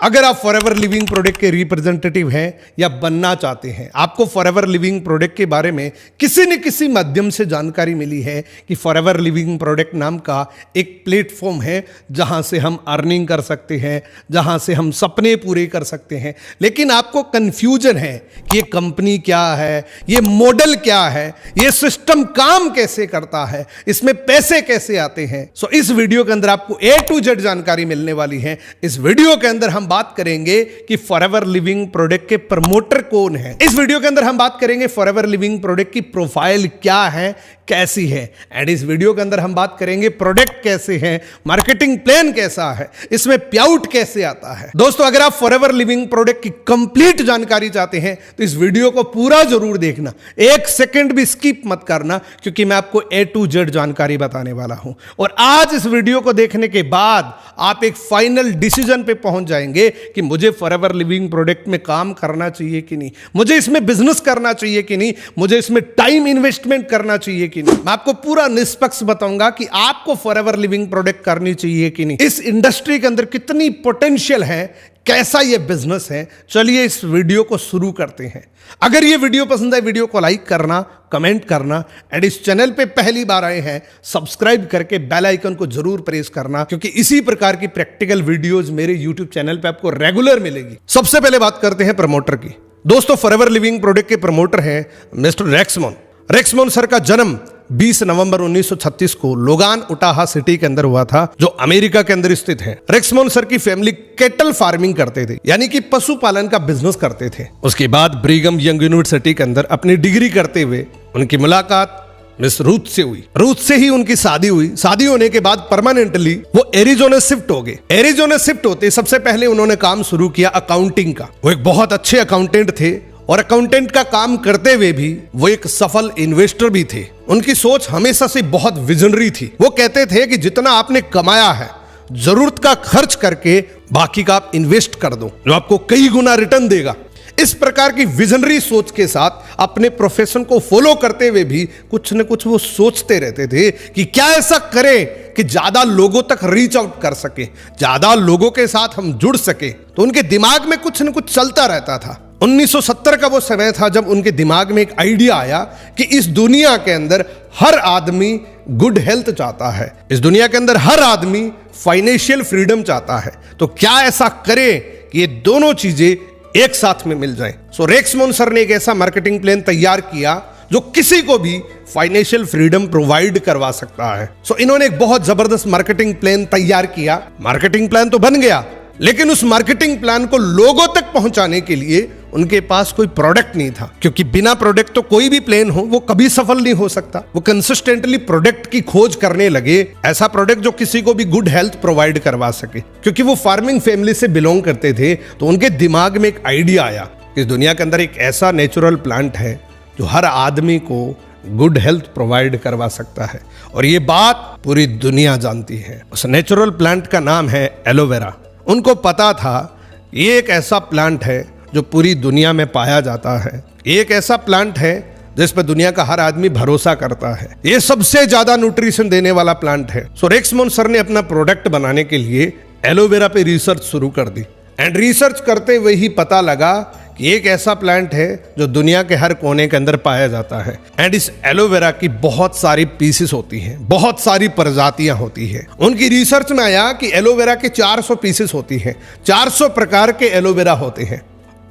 अगर आप forever living product के रिप्रेजेंटेटिव हैं या बनना चाहते हैं, आपको फॉरएवर लिविंग प्रोडक्ट के बारे में किसी न किसी माध्यम से जानकारी मिली है कि फॉरएवर लिविंग प्रोडक्ट नाम का एक प्लेटफॉर्म है जहां से हम अर्निंग कर सकते हैं, जहां से हम सपने पूरे कर सकते हैं, लेकिन आपको कंफ्यूजन है कि ये कंपनी क्या है, ये मॉडल क्या है, ये सिस्टम काम कैसे करता है, इसमें पैसे कैसे आते हैं। सो इस वीडियो के अंदर आपको A to Z जानकारी मिलने वाली है। इस वीडियो के अंदर हम बात करेंगे कि फॉरएवर लिविंग प्रोडक्ट के प्रमोटर कौन है। इस वीडियो के अंदर हम बात करेंगे फॉरएवर लिविंग प्रोडक्ट की प्रोफाइल क्या है, कैसी है, एंड इस वीडियो के अंदर हम बात करेंगे प्रोडक्ट कैसे हैं, मार्केटिंग प्लान कैसा है, इसमें पेआउट कैसे आता है। दोस्तों, अगर आप फॉरएवर लिविंग प्रोडक्ट की कंप्लीट जानकारी चाहते हैं तो इस वीडियो को पूरा जरूर देखना, एक सेकंड भी स्किप मत करना, क्योंकि मैं आपको A to Z जानकारी बताने वाला हूं। और आज इस वीडियो को देखने के बाद आप एक फाइनल डिसीजन पे पहुंच जाएंगे कि मुझे फॉरएवर लिविंग प्रोडक्ट में काम करना चाहिए कि नहीं, मुझे इसमें बिजनेस करना चाहिए कि नहीं, मुझे इसमें टाइम इन्वेस्टमेंट करना चाहिए कि नहीं। मैं आपको पूरा निष्पक्ष बताऊंगा कि आपको फॉरएवर लिविंग प्रोडक्ट करनी चाहिए कि नहीं, इस इंडस्ट्री के अंदर कितनी पोटेंशियल है, कैसा ये बिजनेस है। चलिए इस वीडियो को शुरू करते हैं। अगर ये वीडियो पसंद है, वीडियो को लाइक करना, कमेंट करना, एंड इस चैनल पे पहली बार आए हैं सब्सक्राइब करके बेल आइकन को जरूर प्रेस करना, क्योंकि इसी प्रकार की प्रैक्टिकल वीडियोस मेरे यूट्यूब चैनल पे आपको रेगुलर मिलेगी। सबसे पहले बात करते हैं प्रमोटर की। दोस्तों, फॉरएवर लिविंग प्रोडक्ट के प्रमोटर हैं मिस्टर रेक्समोन। रेक्समोन सर का जन्म 20 नवंबर 1936 को लोगान उटाहा सिटी के अंदर हुआ था, जो अमेरिका के अंदर स्थित है। रेक्समोन सर की फैमिली कैटल फार्मिंग करते थे, यानी कि पशुपालन का बिजनेस करते थे। उसके बाद ब्रिघम यंग यूनिवर्सिटी के अंदर अपनी डिग्री करते हुए उनकी मुलाकात मिस रूथ से हुई। रूथ से ही उनकी शादी हुई। शादी होने के बाद परमानेंटली वो एरिजोना शिफ्ट हो गए। एरिजोना शिफ्ट होते सबसे पहले उन्होंने काम शुरू किया अकाउंटिंग का। वो एक बहुत अच्छे अकाउंटेंट थे और अकाउंटेंट का काम करते हुए भी वो एक सफल इन्वेस्टर भी थे। उनकी सोच हमेशा से बहुत विजनरी थी। वो कहते थे कि जितना आपने कमाया है, जरूरत का खर्च करके बाकी का आप इन्वेस्ट कर दो, जो आपको कई गुना रिटर्न देगा। इस प्रकार की विजनरी सोच के साथ अपने प्रोफेशन को फॉलो करते हुए भी कुछ न कुछ वो सोचते रहते थे कि क्या ऐसा करें कि ज्यादा लोगों तक रीच आउट कर सके, ज्यादा लोगों के साथ हम जुड़ सके। तो उनके दिमाग में कुछ न कुछ चलता रहता था। 1970 का वो समय था जब उनके दिमाग में एक आइडिया आया कि इस दुनिया के अंदर हर आदमी गुड हेल्थ चाहता है, इस दुनिया के अंदर हर आदमी फाइनेंशियल फ्रीडम चाहता है। तो क्या ऐसा करें कि ये दोनों चीजें एक साथ में मिल जाएं। सो रेक्समोन सर ने एक ऐसा मार्केटिंग प्लान तैयार किया जो किसी को भी फाइनेंशियल फ्रीडम प्रोवाइड करवा सकता है। सो इन्होंने एक बहुत जबरदस्त मार्केटिंग प्लान तैयार किया। मार्केटिंग प्लान तो बन गया, लेकिन उस मार्केटिंग प्लान को लोगों तक पहुंचाने के लिए उनके पास कोई प्रोडक्ट नहीं था, क्योंकि बिना प्रोडक्ट तो कोई भी प्लान हो वो कभी सफल नहीं हो सकता। वो कंसिस्टेंटली प्रोडक्ट की खोज करने लगे, ऐसा प्रोडक्ट जो किसी को भी गुड हेल्थ प्रोवाइड करवा सके। क्योंकि वो फार्मिंग फैमिली से बिलोंग करते थे, तो उनके दिमाग में एक आइडिया आया कि इस दुनिया के अंदर एक ऐसा नेचुरल प्लांट है जो हर आदमी को गुड हेल्थ प्रोवाइड करवा सकता है, और ये बात पूरी दुनिया जानती है। उस नेचुरल प्लांट का नाम है एलोवेरा। उनको पता था ये एक ऐसा प्लांट है जो पूरी दुनिया में पाया जाता है। एक ऐसा प्लांट है जिस पर दुनिया का हर आदमी भरोसा करता है। ये सबसे ज्यादा न्यूट्रिशन देने वाला प्लांट है। सो रेक्समोन सर ने अपना प्रोडक्ट बनाने के लिए एलोवेरा पे रिसर्च शुरू कर दी, एंड रिसर्च करते हुए ही पता लगा कि एक ऐसा प्लांट है जो दुनिया के हर कोने के अंदर पाया जाता है। एंड इस एलोवेरा की बहुत सारी पीसेस होती हैं, बहुत सारी प्रजातियां होती हैं। उनकी रिसर्च में आया कि एलोवेरा के 400 पीसेस होती हैं, 400 प्रकार के एलोवेरा होते हैं।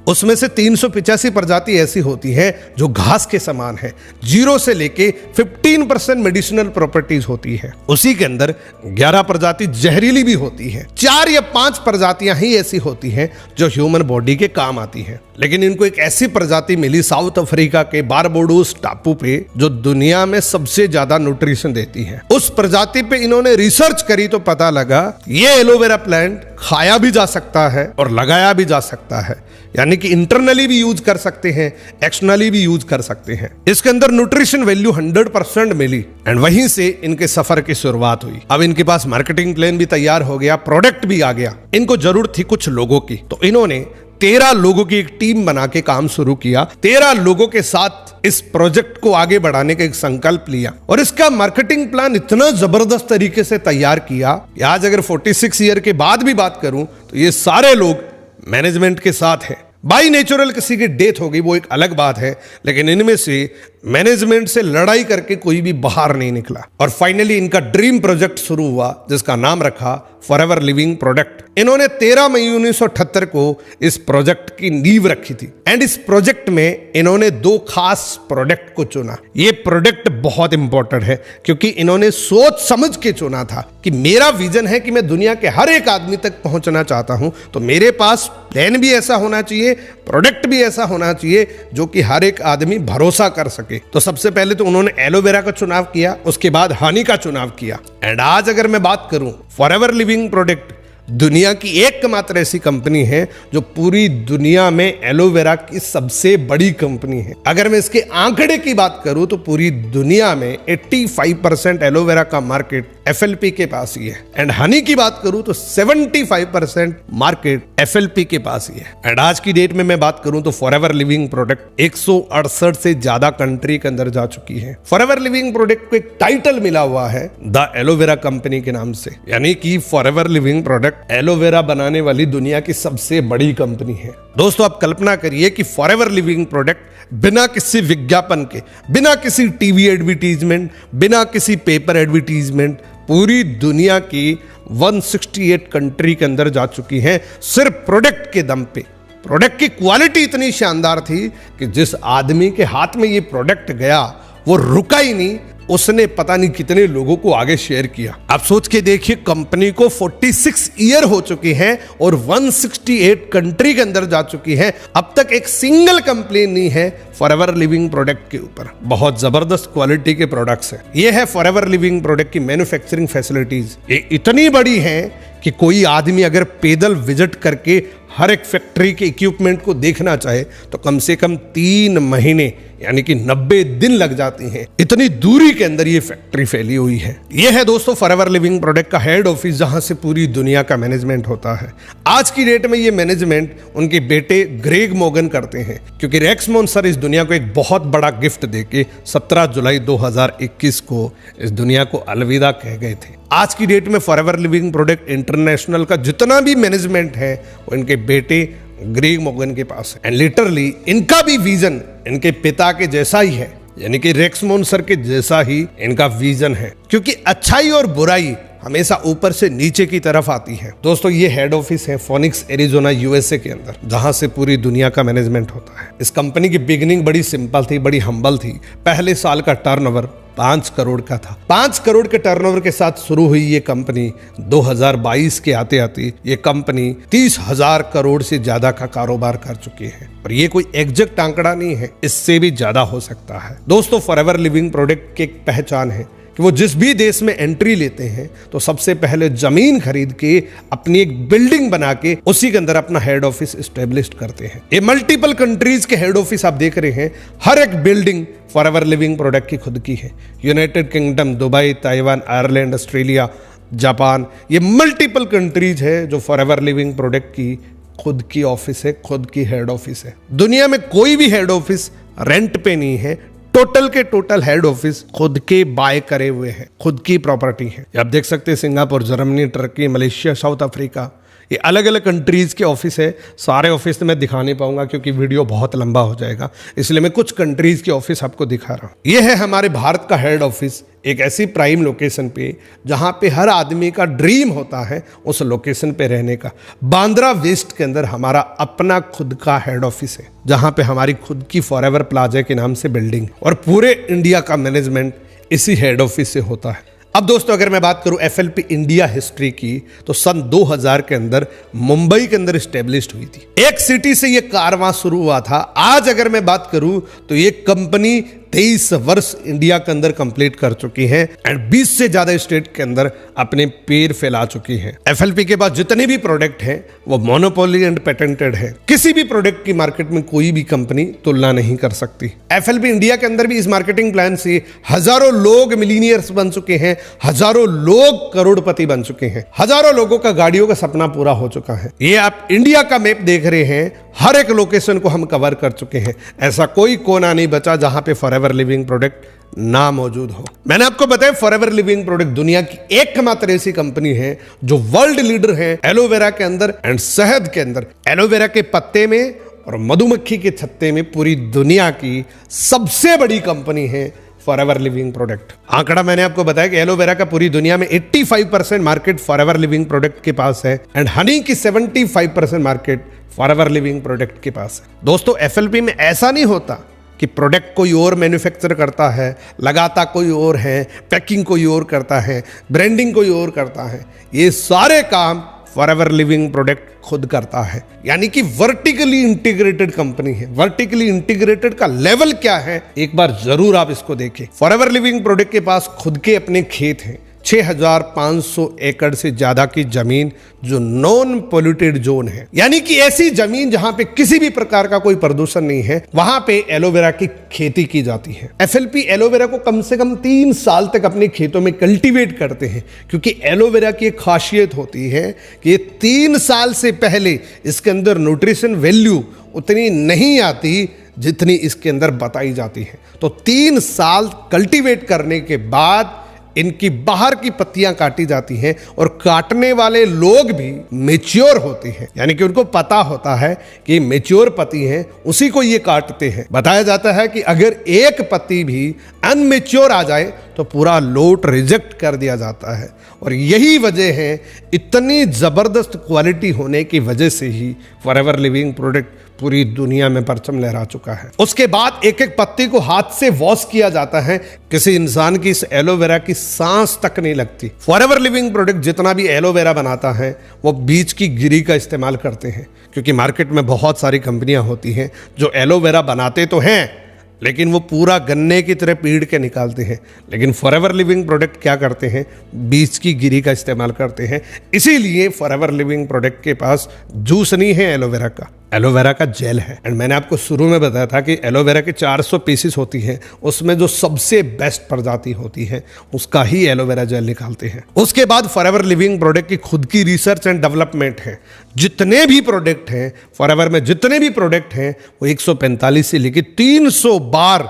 उसमें से 385 प्रजाति ऐसी होती है जो घास के समान है। 0 से लेके 15% मेडिसिनल प्रॉपर्टीज होती है। उसी के अंदर 11 प्रजाति जहरीली भी होती है। 4 या 5 प्रजातियां ही ऐसी होती हैं जो ह्यूमन बॉडी के काम आती हैं। लेकिन इनको एक ऐसी प्रजाति मिली साउथ अफ्रीका के बारबाडोस टापू पे, जो दुनिया में सबसे ज्यादा न्यूट्रिशन देती है। उस प्रजाति पे इन्होंने रिसर्च करी तो पता लगा ये एलोवेरा प्लांट खाया भी जा सकता है और लगाया भी जा सकता है, यानी कि इंटरनली भी यूज कर सकते हैं, एक्सटर्नली भी यूज कर सकते हैं। इसके अंदर न्यूट्रिशन वैल्यू 100% मिली, एंड वहीं से इनके सफर की शुरुआत हुई। अब इनके पास मार्केटिंग प्लान भी तैयार हो गया, प्रोडक्ट भी आ गया। इनको जरूरत थी कुछ लोगों की, तो इन्होंने 13 लोगों की एक टीम बना के काम शुरू किया। 13 लोगों के साथ इस प्रोजेक्ट को आगे बढ़ाने का एक संकल्प लिया, और इसका मार्केटिंग प्लान इतना जबरदस्त तरीके से तैयार किया कि आज अगर 46 ईयर के बाद भी बात करूं तो ये सारे लोग मैनेजमेंट के साथ है। बाई नेचुरल किसी की डेथ हो गई वो एक अलग बात है, लेकिन इनमें से मैनेजमेंट से लड़ाई करके कोई भी बाहर नहीं निकला। और फाइनली इनका ड्रीम प्रोजेक्ट शुरू हुआ जिसका नाम रखा फॉरएवर लिविंग प्रोडक्ट। इन्होंने 13 मई 1978 को इस प्रोजेक्ट की नींव रखी थी एंड इस प्रोजेक्ट में इन्होंने 2 खास प्रोडक्ट को चुना। ये प्रोडक्ट बहुत इंपॉर्टेंट है क्योंकि इन्होंने सोच समझ के चुना था कि मेरा विजन है कि मैं दुनिया के हर एक आदमी तक पहुंचना चाहता हूं, तो मेरे पास प्लान भी ऐसा होना चाहिए, प्रोडक्ट भी ऐसा होना चाहिए जो कि हर एक आदमी भरोसा कर सके। तो सबसे पहले तो उन्होंने एलोवेरा का चुनाव किया, उसके बाद हनी का चुनाव किया। एंड आज अगर मैं बात करूं, फॉरएवर लिविंग प्रोडक्ट दुनिया की एकमात्र ऐसी कंपनी है जो पूरी दुनिया में एलोवेरा की सबसे बड़ी कंपनी है। अगर मैं इसके आंकड़े की बात करूं तो पूरी दुनिया में 85% एलोवेरा का मार्केट एफएलपी के पास ही है एंड हनी की बात करूं तो 75% मार्केट एफएलपी के पास ही है। एंड आज की डेट में मैं बात करूं तो फॉरएवर लिविंग प्रोडक्ट 168 से ज्यादा कंट्री के अंदर जा चुकी है। फॉरएवर लिविंग प्रोडक्ट को एक टाइटल मिला हुआ है द एलोवेरा कंपनी के नाम से, यानी कि फॉरएवर लिविंग प्रोडक्ट एलोवेरा बनाने वाली दुनिया की सबसे बड़ी कंपनी है। दोस्तों आप कल्पना करिए कि फॉरएवर लिविंग प्रोडक्ट बिना किसी विज्ञापन के, बिना किसी टीवी एडवर्टीजमेंट, बिना किसी पेपर एडवर्टीजमेंट पूरी दुनिया की 168 कंट्री के अंदर जा चुकी है सिर्फ प्रोडक्ट के दम पे। प्रोडक्ट की क्वालिटी इतनी शानदार थी कि जिस आदमी के हाथ में ये प्रोडक्ट गया वो रुका ही नहीं, उसने पता नहीं कितने लोगों को आगे शेयर किया। आप सोच के देखिए, कंपनी को 46 ईयर हो चुकी हैं और 168 कंट्री के अंदर जा चुकी है। अब तक एक सिंगल कंप्लेन नहीं है फॉरएवर लिविंग प्रोडक्ट के ऊपर। बहुत जबरदस्त क्वालिटी के प्रोडक्ट्स हैं। ये है फॉरएवर लिविंग प्रोडक्ट की मैन्युफैक्चरिंग फैसिलिटीज। ये इतनी बड़ी है कि कोई आदमी अगर पैदल विजिट करके हर एक फैक्ट्री के इक्विपमेंट को देखना चाहे तो कम से कम 3 महीने यानी कि 90 दिन लग जाती हैं। इतनी दूरी के अंदर ये फैक्ट्री फैली हुई है। ये है दोस्तों फॉरएवर लिविंग प्रोडक्ट का हेड ऑफिस, जहां से पूरी दुनिया का मैनेजमेंट होता है। आज की डेट में ये मैनेजमेंट उनके बेटे ग्रेग मोगन करते हैं, क्योंकि रेक्स मोन सर इस दुनिया को एक बहुत बड़ा गिफ्ट देके 17 जुलाई 2021 को इस दुनिया को अलविदा कह गए थे। आज की डेट में फॉरएवर लिविंग प्रोडक्ट इंटरनेशनल का जितना भी मैनेजमेंट है वो इनके बेटे ग्रेग मोगन के पास है। एंड लिटरली इनका भी विजन इनके पिता के जैसा ही है, यानी कि रेक्स मोन सर के जैसा ही इनका विजन है, क्योंकि अच्छाई और बुराई हमेशा ऊपर से नीचे की तरफ आती है। दोस्तों ये हेड ऑफिस है फोनिक्स एरिजोना यूएसए के अंदर, जहां से पूरी दुनिया का मैनेजमेंट होता है। इस कंपनी की बिगिनिंग बड़ी सिंपल थी, बड़ी हम्बल थी। पहले साल का टर्नओवर 5 करोड़ का था। 5 करोड़ के टर्नओवर के साथ शुरू हुई ये कंपनी 2022 के आते आते ये कंपनी 30,000 करोड़ से ज्यादा का कारोबार कर चुकी है। और ये कोई एग्जैक्ट आंकड़ा नहीं है, इससे भी ज्यादा हो सकता है। दोस्तों फॉरएवर लिविंग प्रोडक्ट की एक पहचान है कि वो जिस भी देश में एंट्री लेते हैं तो सबसे पहले जमीन खरीद के अपनी एक बिल्डिंग बना के उसी के अंदर अपना हेड ऑफिस एस्टेब्लिश करते हैं। ये मल्टीपल कंट्रीज के हेड ऑफिस आप देख रहे हैं, हर एक बिल्डिंग फॉरएवर लिविंग प्रोडक्ट की खुद की है। United kingdom, Dubai, Taiwan, Ireland, Australia, Japan, ये मल्टीपल कंट्रीज है जो फॉरएवर लिविंग प्रोडक्ट की खुद की ऑफिस है, खुद की हेड ऑफिस है। दुनिया में कोई भी हेड ऑफिस रेंट पे नहीं है। टोटल के टोटल हेड ऑफिस खुद के बाय करे हुए हैं, खुद की प्रॉपर्टी है। आप देख सकते हैं Singapore, Germany, Turkey, Malaysia, south Africa, ये अलग अलग कंट्रीज के ऑफिस है। सारे ऑफिस तो मैं दिखा नहीं पाऊंगा क्योंकि वीडियो बहुत लंबा हो जाएगा, इसलिए मैं कुछ कंट्रीज के ऑफिस आपको दिखा रहा हूं। ये है हमारे भारत का हेड ऑफिस, एक ऐसी प्राइम लोकेशन पे जहां पे हर आदमी का ड्रीम होता है उस लोकेशन पे रहने का। बांद्रा वेस्ट के अंदर हमारा अपना खुद का हेड ऑफिस है, जहां पे हमारी खुद की फॉरएवर प्लाजा के नाम से बिल्डिंग, और पूरे इंडिया का मैनेजमेंट इसी हेड ऑफिस से होता है। अब दोस्तों अगर मैं बात करूं एफएलपी इंडिया हिस्ट्री की, तो सन 2000 के अंदर मुंबई के अंदर स्टैब्लिश्ड हुई थी। एक सिटी से ये कारवां शुरू हुआ था। आज अगर मैं बात करूं तो ये कंपनी 23 वर्ष इंडिया के अंदर कंप्लीट कर चुकी है एंड 20 से ज्यादा स्टेट के अंदर अपने पैर फैला चुकी है। एफएलपी के पास जितने भी प्रोडक्ट हैं वो मोनोपोली एंड पेटेंटेड है। किसी भी प्रोडक्ट की मार्केट में कोई भी कंपनी तुलना नहीं कर सकती। एफएलपी इंडिया के अंदर भी इस मार्केटिंग प्लान से हजारों लोग मिलीनियर्स बन चुके हैं, हजारों लोग करोड़पति बन चुके हैं, हजारों लोगों का गाड़ियों का सपना पूरा हो चुका है। ये आप इंडिया का मैप देख रहे हैं, हर एक लोकेशन को हम कवर कर चुके हैं। ऐसा कोई कोना नहीं बचा जहां पे फॉरएवर लिविंग प्रोडक्ट ना मौजूद हो। मैंने आपको बताया फॉरएवर लिविंग प्रोडक्ट दुनिया की एकमात्र ऐसी कंपनी है जो वर्ल्ड लीडर है एलोवेरा के अंदर एंड शहद के अंदर। एलोवेरा के पत्ते में और मधुमक्खी के छत्ते में पूरी दुनिया की सबसे बड़ी कंपनी है फॉरएवर लिविंग प्रोडक्ट। आंकड़ा मैंने आपको बताया कि एलोवेरा का पूरी दुनिया में 85% मार्केट फॉरएवर लिविंग प्रोडक्ट के पास है एंड हनी की 75% मार्केट फॉरएवर लिविंग प्रोडक्ट के पास है। दोस्तों एफएलपी में ऐसा नहीं होता कि प्रोडक्ट कोई और मैन्युफैक्चर करता है, लगाता कोई और है, पैकिंग कोई और करता है, ब्रांडिंग कोई और करता है। ये सारे काम फॉरएवर लिविंग प्रोडक्ट खुद करता है, यानी कि वर्टिकली इंटीग्रेटेड कंपनी है। वर्टिकली इंटीग्रेटेड का लेवल क्या है एक बार जरूर आप इसको देखें। फॉरएवर लिविंग प्रोडक्ट के पास खुद के अपने खेत हैं, 6500 एकड़ से ज्यादा की जमीन जो नॉन पोल्यूटेड जोन है, यानी कि ऐसी जमीन जहां पे किसी भी प्रकार का कोई प्रदूषण नहीं है, वहां पे एलोवेरा की खेती की जाती है। एफएलपी एलोवेरा को कम से कम 3 साल तक अपने खेतों में कल्टीवेट करते हैं, क्योंकि एलोवेरा की एक खासियत होती है कि 3 साल से पहले इसके अंदर न्यूट्रिशन वैल्यू उतनी नहीं आती जितनी इसके अंदर बताई जाती है। तो 3 साल कल्टीवेट करने के बाद इनकी बाहर की पत्तियां काटी जाती हैं और काटने वाले लोग भी मैच्योर होते हैं, यानी कि उनको पता होता है कि मैच्योर पत्ती हैं, उसी को ये काटते हैं। बताया जाता है कि अगर एक पत्ती भी अनमेच्योर आ जाए तो पूरा लोट रिजेक्ट कर दिया जाता है। और यही वजह है, इतनी जबरदस्त क्वालिटी होने की वजह से ही फॉरएवर लिविंग प्रोडक्ट पूरी दुनिया में परचम लहरा चुका है। उसके बाद एक एक पत्ती को हाथ से वॉश किया जाता है, किसी इंसान की इस एलोवेरा की सांस तक नहीं लगती। फॉरएवर लिविंग प्रोडक्ट जितना भी एलोवेरा बनाता है वो बीज की गिरी का इस्तेमाल करते हैं, क्योंकि मार्केट में बहुत सारी कंपनियां होती हैं जो एलोवेरा बनाते तो हैं लेकिन वो पूरा गन्ने की तरह पीड़ के निकालते हैं। लेकिन फॉरएवर लिविंग प्रोडक्ट क्या करते हैं, बीज की गिरी का इस्तेमाल करते हैं। इसीलिए फॉरएवर लिविंग प्रोडक्ट के पास जूस नहीं है एलोवेरा का, एलोवेरा का जेल है। एंड मैंने आपको शुरू में बताया था कि एलोवेरा के 400 पीसेस होती हैं, उसमें जो सबसे बेस्ट प्रजाति होती है उसका ही एलोवेरा जेल निकालते हैं। उसके बाद फॉरएवर लिविंग प्रोडक्ट की खुद की रिसर्च एंड डेवलपमेंट है। जितने भी प्रोडक्ट हैं फॉरएवर में, जितने भी प्रोडक्ट हैं वो 145 से लेकर 300 बार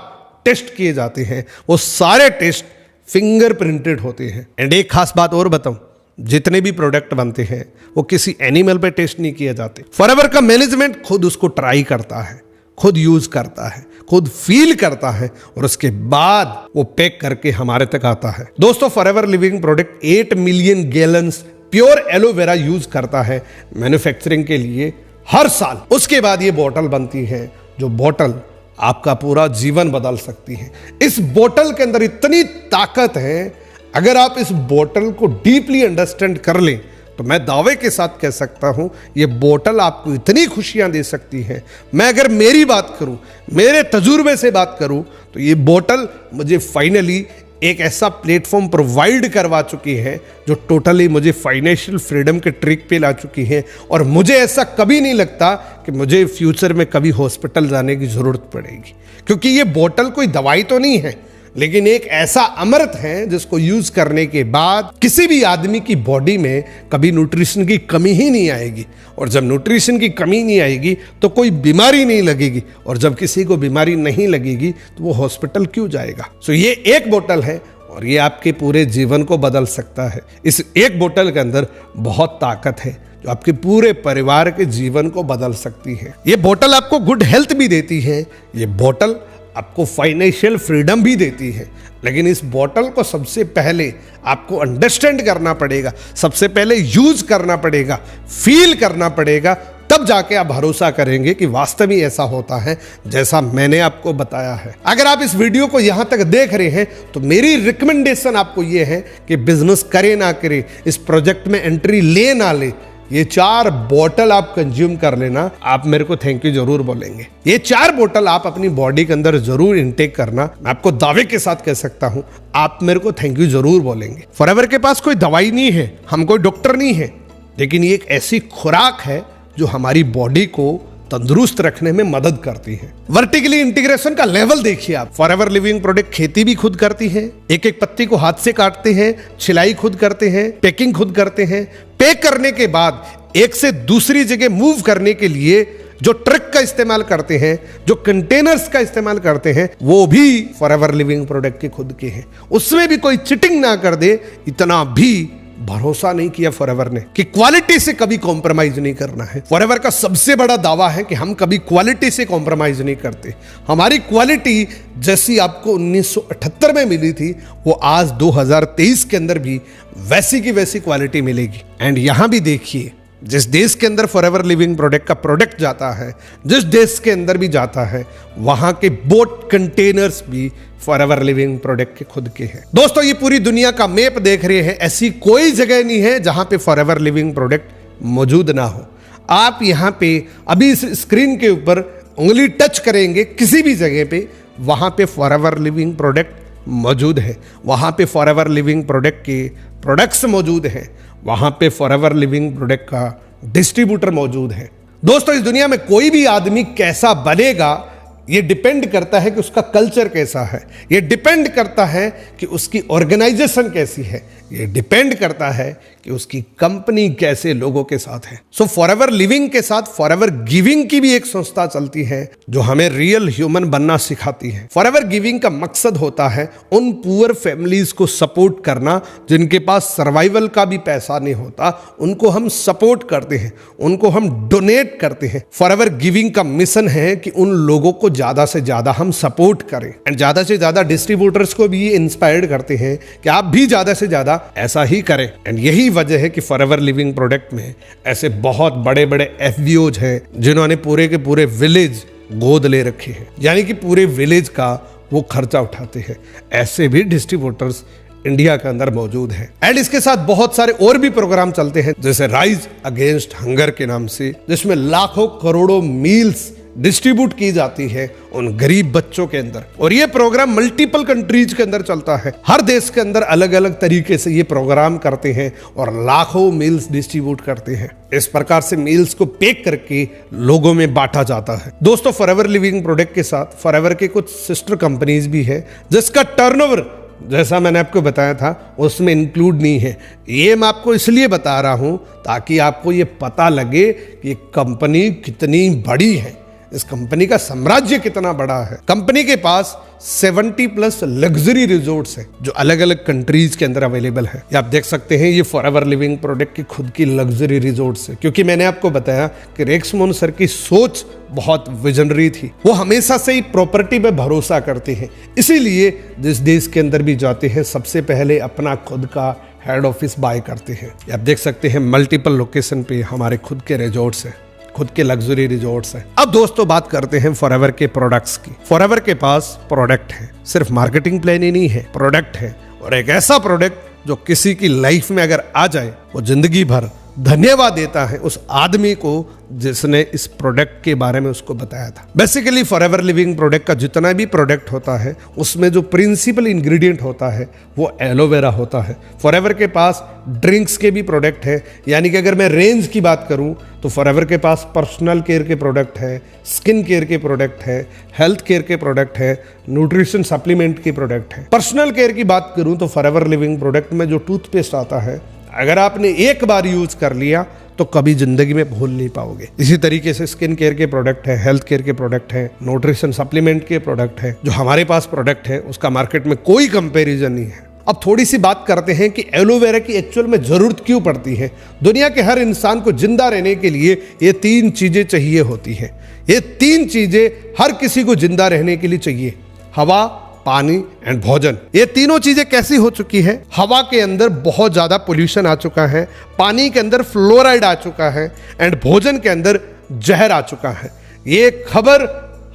टेस्ट किए जाते हैं। वो सारे टेस्ट फिंगर प्रिंटेड होते हैं। एंड एक खास बात और बताऊं, जितने भी प्रोडक्ट बनते हैं वो किसी एनिमल पे टेस्ट नहीं किए जाते। फॉरएवर का मैनेजमेंट खुद उसको ट्राई करता है, खुद यूज करता है, खुद फील करता है और उसके बाद वो पैक करके हमारे तक आता है। दोस्तों forever living product 8 million gallons pure aloe vera use करता है मैन्युफैक्चरिंग के लिए हर साल। उसके बाद ये बोतल बनती है, जो बोतल आपका पूरा जीवन बदल सकती है। इस बोतल के अंदर इतनी ताकत है, अगर आप इस बोतल को डीपली अंडरस्टैंड कर लें तो मैं दावे के साथ कह सकता हूं ये बोतल आपको इतनी खुशियां दे सकती है। मैं अगर मेरी बात करूं, मेरे तजुर्बे से बात करूं, तो ये बोतल मुझे फाइनली एक ऐसा प्लेटफॉर्म प्रोवाइड करवा चुकी है जो टोटली मुझे फाइनेंशियल फ्रीडम के ट्रिक पे ला चुकी है। और मुझे ऐसा कभी नहीं लगता कि मुझे फ्यूचर में कभी हॉस्पिटल जाने की जरूरत पड़ेगी, क्योंकि ये बोतल कोई दवाई तो नहीं है, लेकिन एक ऐसा अमृत है जिसको यूज करने के बाद किसी भी आदमी की बॉडी में कभी न्यूट्रिशन की कमी ही नहीं आएगी। और जब न्यूट्रिशन की कमी नहीं आएगी तो कोई बीमारी नहीं लगेगी, और जब किसी को बीमारी नहीं लगेगी तो वो हॉस्पिटल क्यों जाएगा। सो ये एक बोतल है और ये आपके पूरे जीवन को बदल सकता है। इस एक बोतल के अंदर बहुत ताकत है जो आपके पूरे परिवार के जीवन को बदल सकती है। ये बोतल आपको गुड हेल्थ भी देती है, ये बोतल आपको फाइनेंशियल फ्रीडम भी देती है। लेकिन इस बोतल को सबसे पहले आपको अंडरस्टैंड करना पड़ेगा, सबसे पहले यूज करना पड़ेगा, फील करना पड़ेगा, तब जाके आप भरोसा करेंगे कि वास्तव में ऐसा होता है जैसा मैंने आपको बताया है। अगर आप इस वीडियो को यहां तक देख रहे हैं तो मेरी रिकमेंडेशन आपको यह है कि बिजनेस करे ना करे, इस प्रोजेक्ट में एंट्री ले ना ले, ये 4 बोतल आप कंज्यूम कर लेना, आप मेरे को थैंक यू जरूर बोलेंगे। ये 4 बोतल आप अपनी बॉडी के अंदर जरूर इनटेक करना, मैं आपको दावे के साथ कह सकता हूं, आप मेरे को थैंक यू जरूर बोलेंगे। फॉरएवर के पास कोई दवाई नहीं है, हम कोई डॉक्टर नहीं है, लेकिन ये एक ऐसी खुराक है जो हमारी बॉडी को तंदुरुस्त रखने में मदद करती है। वर्टिकली इंटीग्रेशन का लेवल देखिए आप। फॉरएवर लिविंग प्रोडक्ट खेती भी खुद करती है, एक एक पत्ती को हाथ से काटते हैं, छिलाई खुद करते हैं, पैकिंग खुद करते हैं, पैक करने के बाद एक से दूसरी जगह मूव करने के लिए जो ट्रक का इस्तेमाल करते हैं, जो कंटेनर्स का इस्तेमाल करते हैं, वो भी फॉरएवर लिविंग प्रोडक्ट के खुद के हैं। उसमें भी कोई चिटिंग ना कर दे, इतना भी भरोसा नहीं किया फॉरएवर ने कि क्वालिटी से कभी कॉम्प्रोमाइज नहीं करना है। फॉरएवर का सबसे बड़ा दावा है कि हम कभी क्वालिटी से कॉम्प्रोमाइज नहीं करते। हमारी क्वालिटी जैसी आपको 1978 में मिली थी, वो आज 2023 के अंदर भी वैसी की वैसी क्वालिटी मिलेगी। एंड यहां भी देखिए, जिस देश के अंदर फॉरएवर लिविंग प्रोडक्ट का प्रोडक्ट जाता है, जिस देश के अंदर भी जाता है, वहां के बोट कंटेनर्स भी फॉरएवर लिविंग प्रोडक्ट के खुद के हैं। दोस्तों, ये पूरी दुनिया का मैप देख रहे हैं, ऐसी कोई जगह नहीं है जहां पे फॉरएवर लिविंग प्रोडक्ट मौजूद ना हो। आप यहां पे अभी इस स्क्रीन के ऊपर उंगली टच करेंगे किसी भी जगह पे, वहां पे फॉरएवर लिविंग प्रोडक्ट मौजूद है, वहां पे फॉरएवर लिविंग प्रोडक्ट के प्रोडक्ट्स मौजूद हैं, वहां पे फॉरएवर लिविंग प्रोडक्ट का डिस्ट्रीब्यूटर मौजूद है। दोस्तों, इस दुनिया में कोई भी आदमी कैसा बनेगा, ये डिपेंड करता है कि उसका कल्चर कैसा है, ये डिपेंड करता है कि उसकी ऑर्गेनाइजेशन कैसी है, ये डिपेंड करता है कि उसकी कंपनी कैसे लोगों के साथ है। सो फॉरएवर लिविंग के साथ फॉरएवर गिविंग की भी एक संस्था चलती है जो हमें रियल ह्यूमन बनना सिखाती है। फॉरएवर गिविंग का मकसद होता है उन पुअर फैमिलीज को सपोर्ट करना जिनके पास सर्वाइवल का भी पैसा नहीं होता, उनको हम सपोर्ट करते हैं, उनको हम डोनेट करते हैं। फॉरएवर गिविंग का मिशन है कि उन लोगों को ज्यादा से ज्यादा हम सपोर्ट करें एंड ज्यादा से ज्यादा डिस्ट्रीब्यूटर्स को भी इंस्पायर्ड करते हैं कि आप भी ज्यादा से ज्यादा ऐसा ही करें। एंड यही वजह है कि फॉरएवर लिविंग प्रोडक्ट में ऐसे बहुत बड़े बड़े एफबीओज हैं जिन्होंने पूरे के पूरे विलेज गोद ले रखे हैं, यानी कि पूरे विलेज का वो खर्चा उठाते हैं। ऐसे भी डिस्ट्रीब्यूटर्स इंडिया के अंदर मौजूद हैं। एंड इसके साथ बहुत सारे और भी प्रोग्राम चलते हैं, जैसे राइज अगेंस्ट हंगर के नाम से, जिसमें लाखों करोड़ों मील्स डिस्ट्रीब्यूट की जाती है उन गरीब बच्चों के अंदर। और ये प्रोग्राम मल्टीपल कंट्रीज के अंदर चलता है, हर देश के अंदर अलग अलग तरीके से ये प्रोग्राम करते हैं और लाखों मील्स डिस्ट्रीब्यूट करते हैं। इस प्रकार से मील्स को पैक करके लोगों में बांटा जाता है। दोस्तों, फॉरएवर लिविंग प्रोडक्ट के साथ फॉरएवर के कुछ सिस्टर कंपनीज भी है जिसका टर्नओवर, जैसा मैंने आपको बताया था, उसमें इंक्लूड नहीं है। ये मैं आपको इसलिए बता रहा हूं ताकि आपको ये पता लगे कि कंपनी कितनी बड़ी है, इस कंपनी का साम्राज्य कितना बड़ा है। कंपनी के पास 70+ लग्जरी रिजोर्ट्स हैं जो अलग अलग कंट्रीज के अंदर अवेलेबल है। ये आप देख सकते हैं, ये फॉरएवर लिविंग प्रोडक्ट की खुद की लग्जरी रिजोर्ट्स है, क्योंकि मैंने आपको बताया कि रेक्समोन सर की सोच बहुत विजनरी थी। वो हमेशा से ही प्रॉपर्टी पे भरोसा करते हैं, इसीलिए जिस देश के अंदर भी जाते हैं सबसे पहले अपना खुद का हेड ऑफिस बाय करते हैं। आप देख सकते हैं मल्टीपल लोकेशन पे हमारे खुद के रिजोर्ट्स हैं, खुद के लग्जरी रिजॉर्ट्स हैं। अब दोस्तों बात करते हैं फॉरएवर के प्रोडक्ट्स की। फॉरएवर के पास प्रोडक्ट है, सिर्फ मार्केटिंग प्लान ही नहीं है, प्रोडक्ट है, और एक ऐसा प्रोडक्ट जो किसी की लाइफ में अगर आ जाए वो जिंदगी भर धन्यवाद देता है उस आदमी को जिसने इस प्रोडक्ट के बारे में उसको बताया था। बेसिकली फॉरएवर लिविंग प्रोडक्ट का जितना भी प्रोडक्ट होता है उसमें जो प्रिंसिपल इंग्रेडिएंट होता है वो एलोवेरा होता है। फॉरएवर के पास ड्रिंक्स के भी प्रोडक्ट है, यानी कि अगर मैं रेंज की बात करूं तो फॉरएवर के पास पर्सनल केयर के प्रोडक्ट है, स्किन केयर के प्रोडक्ट है, हेल्थ केयर के प्रोडक्ट है, न्यूट्रिशन सप्लीमेंट के प्रोडक्ट है। पर्सनल केयर की बात करूं तो फॉरएवर लिविंग प्रोडक्ट में जो टूथपेस्ट आता है, अगर आपने एक बार यूज कर लिया तो कभी जिंदगी में भूल नहीं पाओगे। इसी तरीके से स्किन केयर के प्रोडक्ट है, हेल्थ केयर के प्रोडक्ट है, न्यूट्रिशन सप्लीमेंट के प्रोडक्ट है। जो हमारे पास प्रोडक्ट है उसका मार्केट में कोई कंपैरिजन नहीं है। अब थोड़ी सी बात करते हैं कि एलोवेरा की एक्चुअल में जरूरत क्यों पड़ती है। दुनिया के हर इंसान को जिंदा रहने के लिए ये 3 चीजें चाहिए होती है। ये 3 चीजें हर किसी को जिंदा रहने के लिए चाहिए: हवा, पानी एंड भोजन। ये तीनों चीजें कैसी हो चुकी है? हवा के अंदर बहुत ज्यादा पोल्यूशन आ चुका है, पानी के अंदर फ्लोराइड आ चुका है एंड भोजन के अंदर जहर आ चुका है। ये खबर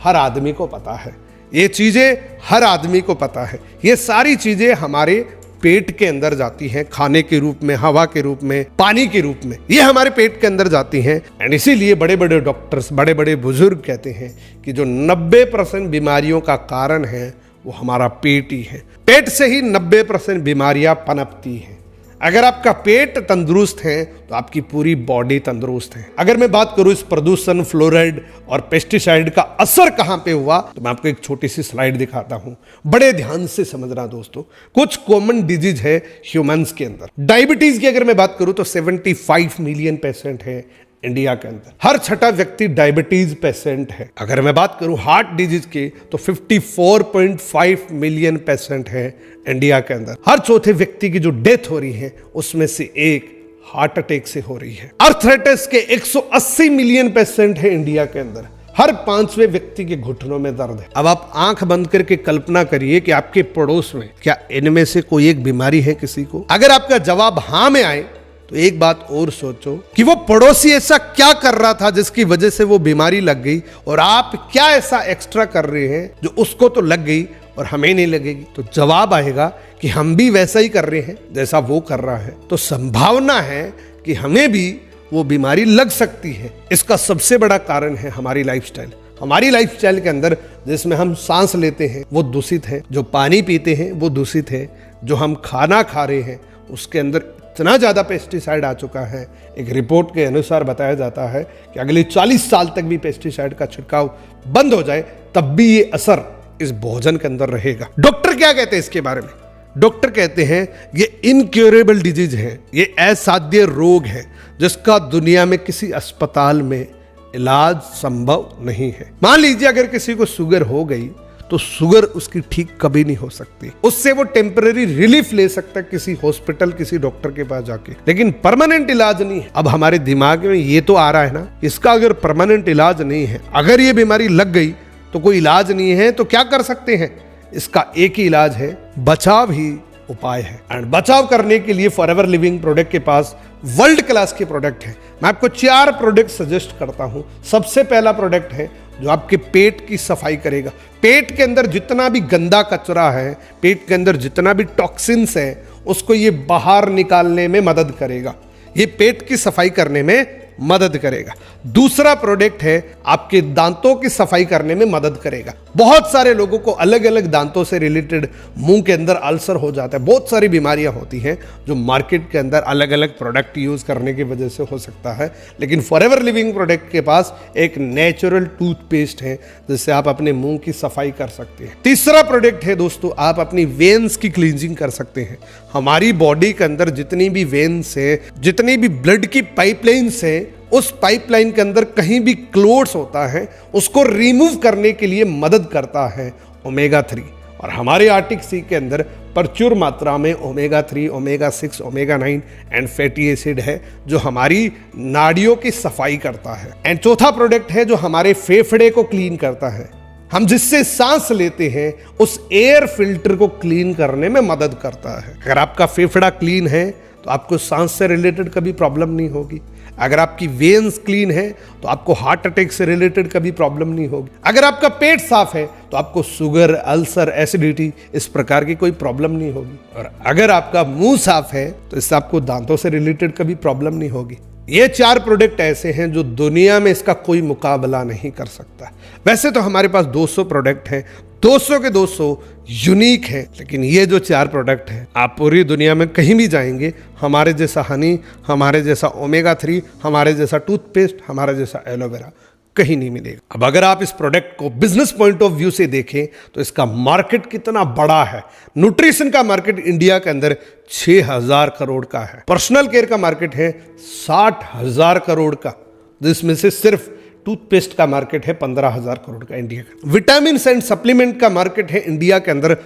हर आदमी को पता है, ये चीजें हर आदमी को पता है। ये सारी चीजें हमारे पेट के अंदर जाती हैं, खाने के रूप में, हवा के रूप में, पानी के रूप में, ये हमारे पेट के अंदर जाती हैं। एंड इसीलिए बड़े बड़े डॉक्टर्स, बड़े बड़े बुजुर्ग कहते हैं कि जो 90% बीमारियों का कारण है वो हमारा पेट ही है। पेट से ही 90% बीमारियां पनपती हैं। अगर आपका पेट तंदुरुस्त है तो आपकी पूरी बॉडी तंदुरुस्त है। अगर मैं बात करूं इस प्रदूषण, फ्लोराइड और पेस्टिसाइड का असर कहां पे हुआ, तो मैं आपको एक छोटी सी स्लाइड दिखाता हूं, बड़े ध्यान से समझना दोस्तों। कुछ कॉमन डिजीज है ह्यूमंस के अंदर। डायबिटीज की अगर मैं बात करूं तो 75 मिलियन पेशेंट है इंडिया के अंदर। हर छठा व्यक्ति डायबिटीज पेशेंट है। अगर मैं बात करूं हार्ट डिजीज की तो 54.5 मिलियन पेशेंट है इंडिया के अंदर। हर चौथे व्यक्ति की जो डेथ हो रही है उसमें से एक हार्ट अटैक से हो रही है। अर्थराइटिस के 180 मिलियन पेशेंट है इंडिया के अंदर। हर पांचवें व्यक्ति के घुटनों में दर्द है। अब आप आंख बंद करके कल्पना करिए कि आपके पड़ोस में क्या इनमें से कोई एक बीमारी है किसी को। अगर आपका जवाब हां में आए तो एक बात और सोचो कि वो पड़ोसी ऐसा क्या कर रहा था जिसकी वजह से वो बीमारी लग गई, और आप क्या ऐसा एक्स्ट्रा कर रहे हैं जो उसको तो लग गई और हमें नहीं लगेगी। तो जवाब आएगा कि हम भी वैसा ही कर रहे हैं जैसा वो कर रहा है। तो संभावना है कि हमें भी वो बीमारी लग सकती है। इसका सबसे बड़ा कारण है हमारी लाइफस्टाइल। हमारी लाइफस्टाइल के अंदर जिसमें हम सांस लेते हैं वो दूषित है, जो पानी पीते हैं वो दूषित है, जो हम खाना खा रहे हैं उसके अंदर इतना ज़्यादा पेस्टिसाइड आ चुका है। एक रिपोर्ट के अनुसार बताया जाता है कि अगले 40 साल तक भी पेस्टिसाइड का छिड़काव बंद हो जाए तब भी ये असर इस भोजन के अंदर रहेगा। डॉक्टर क्या कहते हैं इसके बारे में? डॉक्टर कहते हैं ये इनक्योरेबल डिजीज है, ये असाध्य रोग है जिसका दुनिया में किसी अस्पताल में इलाज संभव नहीं है। मान लीजिए अगर किसी को शुगर हो गई तो शुगर उसकी ठीक कभी नहीं हो सकती। उससे वो टेम्पररी रिलीफ ले सकता है किसी हॉस्पिटल, किसी डॉक्टर के पास जाके, लेकिन परमानेंट इलाज नहीं है। अब हमारे दिमाग में ये तो आ रहा है ना, इसका अगर परमानेंट इलाज नहीं है, अगर ये बीमारी लग गई तो कोई इलाज नहीं है, तो क्या कर सकते हैं? इसका एक ही इलाज है, बचाव ही उपाय है। एंड बचाव करने के लिए फॉरएवर लिविंग प्रोडक्ट के पास वर्ल्ड क्लास के प्रोडक्ट है। मैं आपको 4 प्रोडक्ट सजेस्ट करता हूं। सबसे पहला प्रोडक्ट है जो आपके पेट की सफाई करेगा। पेट के अंदर जितना भी गंदा कचरा है, पेट के अंदर जितना भी टॉक्सिन्स है, उसको ये बाहर निकालने में मदद करेगा। ये पेट की सफाई करने में मदद करेगा। दूसरा प्रोडक्ट है आपके दांतों की सफाई करने में मदद करेगा। बहुत सारे लोगों को अलग अलग दांतों से रिलेटेड मुंह के अंदर अल्सर हो जाता है, बहुत सारी बीमारियां होती हैं जो मार्केट के अंदर अलग अलग प्रोडक्ट यूज करने की वजह से हो सकता है, लेकिन फॉरएवर लिविंग प्रोडक्ट के पास एक नेचुरल टूथपेस्ट है जिससे आप अपने मुंह की सफाई कर सकते हैं। तीसरा प्रोडक्ट है दोस्तों, आप अपनी वेन्स की क्लींजिंग कर सकते हैं। हमारी बॉडी के अंदर जितनी भी वेन्स है, जितनी भी ब्लड की पाइपलाइंस है, उस पाइपलाइन के अंदर कहीं भी क्लोट्स होता है उसको रिमूव करने के लिए मदद करता है ओमेगा 3। और हमारे आर्टिक सी के अंदर प्रचुर मात्रा में omega 3, omega 6, omega 9 and fatty acid है जो हमारी नाड़ियों की सफाई करता है। एंड चौथा प्रोडक्ट है जो हमारे फेफड़े को क्लीन करता है। हम जिससे सांस लेते हैं उस एयर फिल्टर को क्लीन करने में मदद करता है। अगर आपका फेफड़ा क्लीन है तो आपको सांस से रिलेटेड कभी प्रॉब्लम नहीं होगी। अगर आपकी वेन्स क्लीन है तो आपको हार्ट अटैक से रिलेटेड कभी प्रॉब्लम नहीं होगी। अगर आपका पेट साफ है तो आपको शुगर, अल्सर, एसिडिटी इस प्रकार की कोई प्रॉब्लम नहीं होगी। और अगर आपका मुंह साफ है तो इससे आपको दांतों से रिलेटेड कभी प्रॉब्लम नहीं होगी। ये 4 प्रोडक्ट ऐसे हैं जो दुनिया में इसका कोई मुकाबला नहीं कर सकता। वैसे तो हमारे पास 200 प्रोडक्ट हैं, 200 के 200 यूनिक है, लेकिन ये जो 4 प्रोडक्ट हैं आप पूरी दुनिया में कहीं भी जाएंगे, हमारे जैसा हनी, हमारे जैसा ओमेगा 3, हमारे जैसा टूथपेस्ट, हमारे जैसा एलोवेरा कहीं नहीं मिलेगा। अब अगर आप इस प्रोडक्ट को बिजनेस पॉइंट ऑफ व्यू से देखें तो इसका मार्केट कितना बड़ा है। न्यूट्रिशन का मार्केट इंडिया के अंदर 6000 करोड़ का है। पर्सनल केयर का मार्केट है 60,000 करोड़ का, जिसमें से सिर्फ टूथपेस्ट का मार्केट है 15,000 करोड़ का इंडिया का। विटामिन एंड सप्लीमेंट का मार्केट है इंडिया के अंदर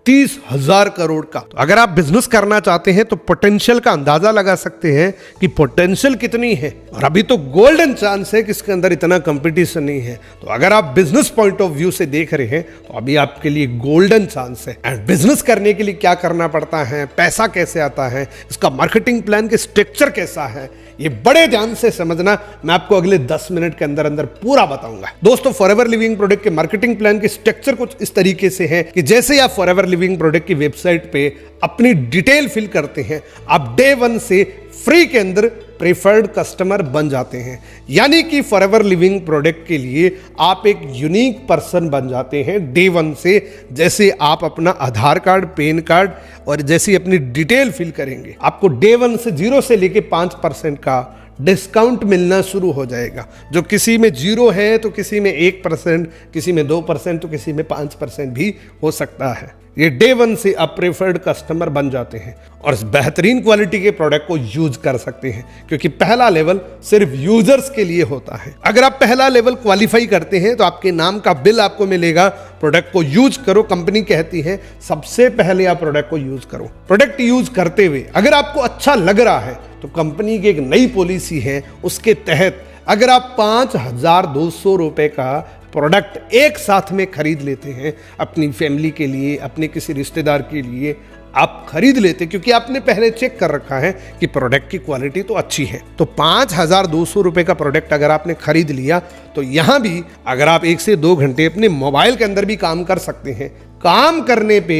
30,000 करोड़ का। तो अगर आप बिजनेस करना चाहते हैं तो पोटेंशियल का अंदाजा लगा सकते हैं कि पोटेंशियल कितनी है। और अभी तो गोल्डन चांस है कि इसके अंदर इतना कंपटीशन नहीं है। तो अगर आप बिजनेस पॉइंट ऑफ व्यू से देख रहे हैं तो अभी आपके लिए गोल्डन चांस है। एंड बिजनेस करने के लिए क्या करना पड़ता है, पैसा कैसे आता है, इसका मार्केटिंग प्लान के स्ट्रक्चर कैसा है, ये बड़े ध्यान से समझना मैं आपको अगले 10 मिनट के अंदर अंदर पूरा बताऊंगा। दोस्तों, फॉरएवर लिविंग प्रोडक्ट के मार्केटिंग प्लान के स्ट्रक्चर कुछ इस तरीके से है कि जैसे ही आप फॉरएवर लिविंग प्रोडक्ट की वेबसाइट पे अपनी डिटेल फिल करते हैं, आप डे 1 से फ्री के अंदर प्रेफर्ड कस्टमर बन जाते हैं। यानी कि फॉरएवर लिविंग प्रोडक्ट के लिए आप एक यूनिक पर्सन बन जाते हैं डे 1 से। जैसे आप अपना आधार कार्ड, पैन कार्ड और जैसी अपनी डिटेल फिल करेंगे, आपको डे 1 से 0 से लेके 5% का डिस्काउंट मिलना शुरू हो जाएगा। जो किसी में 0 है तो किसी में 1%, किसी में 2% तो किसी में 5% भी हो सकता है। ये डे 1 से आप प्रेफर्ड कस्टमर बन जाते हैं और इस बेहतरीन क्वालिटी के प्रोडक्ट को यूज कर सकते हैं, क्योंकि पहला लेवल सिर्फ यूजर्स के लिए होता है। अगर आप पहला लेवल क्वालिफाई करते हैं तो आपके नाम का बिल आपको मिलेगा। प्रोडक्ट को यूज करो, कंपनी कहती है सबसे पहले आप प्रोडक्ट को यूज करो। प्रोडक्ट यूज करते हुए अगर आपको अच्छा लग रहा है तो कंपनी की एक नई पॉलिसी है, उसके तहत अगर आप 5,200 रुपए का प्रोडक्ट एक साथ में खरीद लेते हैं, अपनी फैमिली के लिए, अपने किसी रिश्तेदार के लिए आप खरीद लेते, क्योंकि आपने पहले चेक कर रखा है कि प्रोडक्ट की क्वालिटी तो अच्छी है, तो 5,200 रुपए का प्रोडक्ट अगर आपने खरीद लिया तो यहां भी अगर आप 1 से 2 घंटे अपने मोबाइल के अंदर भी काम कर सकते हैं, काम करने पे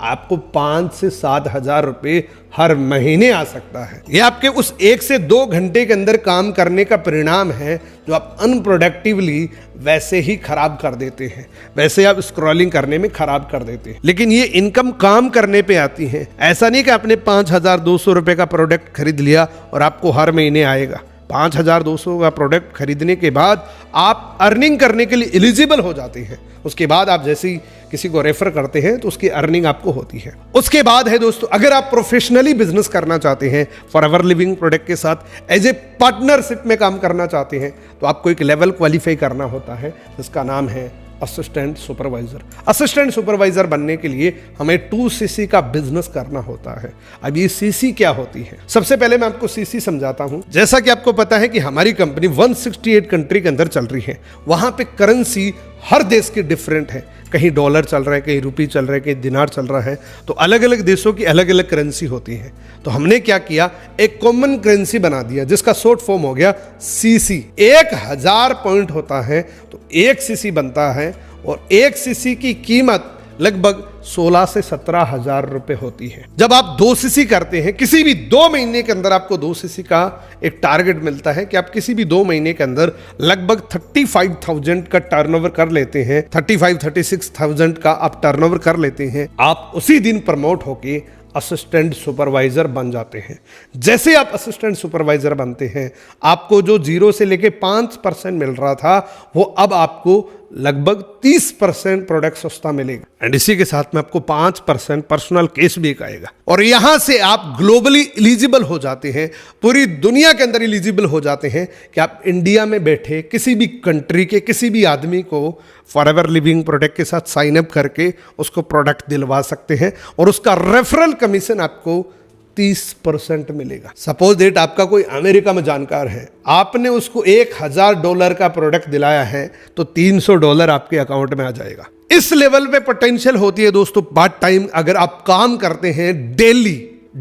आपको 5 से 7 हजार रुपए हर महीने आ सकता है। यह आपके उस 1 से 2 घंटे के अंदर काम करने का परिणाम है जो आप अनप्रोडक्टिवली वैसे ही खराब कर देते हैं, वैसे आप स्क्रॉलिंग करने में खराब कर देते हैं। लेकिन ये इनकम काम करने पे आती है। ऐसा नहीं कि आपने 5,200 रुपए का प्रोडक्ट खरीद लिया और आपको हर महीने आएगा। 5,200 का प्रोडक्ट खरीदने के बाद आप अर्निंग करने के लिए एलिजिबल हो जाते हैं। उसके बाद आप जैसे ही किसी को रेफर करते हैं तो उसकी अर्निंग आपको होती है। उसके बाद है दोस्तों, अगर आप प्रोफेशनली बिजनेस करना चाहते हैं, फॉरएवर लिविंग प्रोडक्ट के साथ एज ए पार्टनरशिप में काम करना चाहते हैं, तो आपको एक लेवल क्वालिफाई करना होता है जिसका नाम है असिस्टेंट सुपरवाइजर। असिस्टेंट सुपरवाइजर बनने के लिए हमें 2cc का बिजनेस करना होता है। अब ये सीसी क्या होती है? सबसे पहले मैं आपको सीसी समझाता हूं। जैसा कि आपको पता है कि हमारी कंपनी 168 कंट्री के अंदर चल रही है। वहां पे करेंसी हर देश की डिफरेंट है। कहीं डॉलर चल रहा है, कहीं रुपी चल रहा है, कहीं दिनार चल रहा है, तो अलग अलग देशों की अलग अलग करेंसी होती है। तो हमने क्या किया, एक कॉमन करेंसी बना दिया जिसका शॉर्ट फॉर्म हो गया सीसी। 1000 पॉइंट होता है तो 1 सीसी बनता है और 1 सीसी की कीमत लगभग 16 से 17 हजार रुपए होती है। जब आप 2 सीसी करते हैं, किसी भी 2 महीने के अंदर आपको 2 सीसी का एक टारगेट मिलता है कि आप किसी भी 2 महीने के अंदर लगभग 35,000 का टर्नओवर कर लेते हैं, 36,000 का आप टर्नओवर कर लेते हैं, आप उसी दिन प्रमोट होके असिस्टेंट सुपरवाइजर बन जाते हैं। जैसे आप असिस्टेंट सुपरवाइजर बनते हैं, आपको जो 0 से लेके 5% मिल रहा था वो अब आपको लगभग 30% प्रोडक्ट सस्ता मिलेगा। एंड इसी के साथ में आपको 5% पर्सनल केस भी आएगा और यहां से आप ग्लोबली एलिजिबल हो जाते हैं, पूरी दुनिया के अंदर एलिजिबल हो जाते हैं कि आप इंडिया में बैठे किसी भी कंट्री के किसी भी आदमी को फॉरएवर लिविंग प्रोडक्ट के साथ साइन अप करके उसको प्रोडक्ट दिलवा सकते हैं और उसका रेफरल कमीशन आपको 30% मिलेगा। सपोज दैट आपका कोई अमेरिका में जानकार है, आपने उसको $1,000 का प्रोडक्ट दिलाया है तो $300 आपके अकाउंट में आ जाएगा। इस लेवल पे पोटेंशियल होती है दोस्तों। पार्ट टाइम अगर आप काम करते हैं, डेली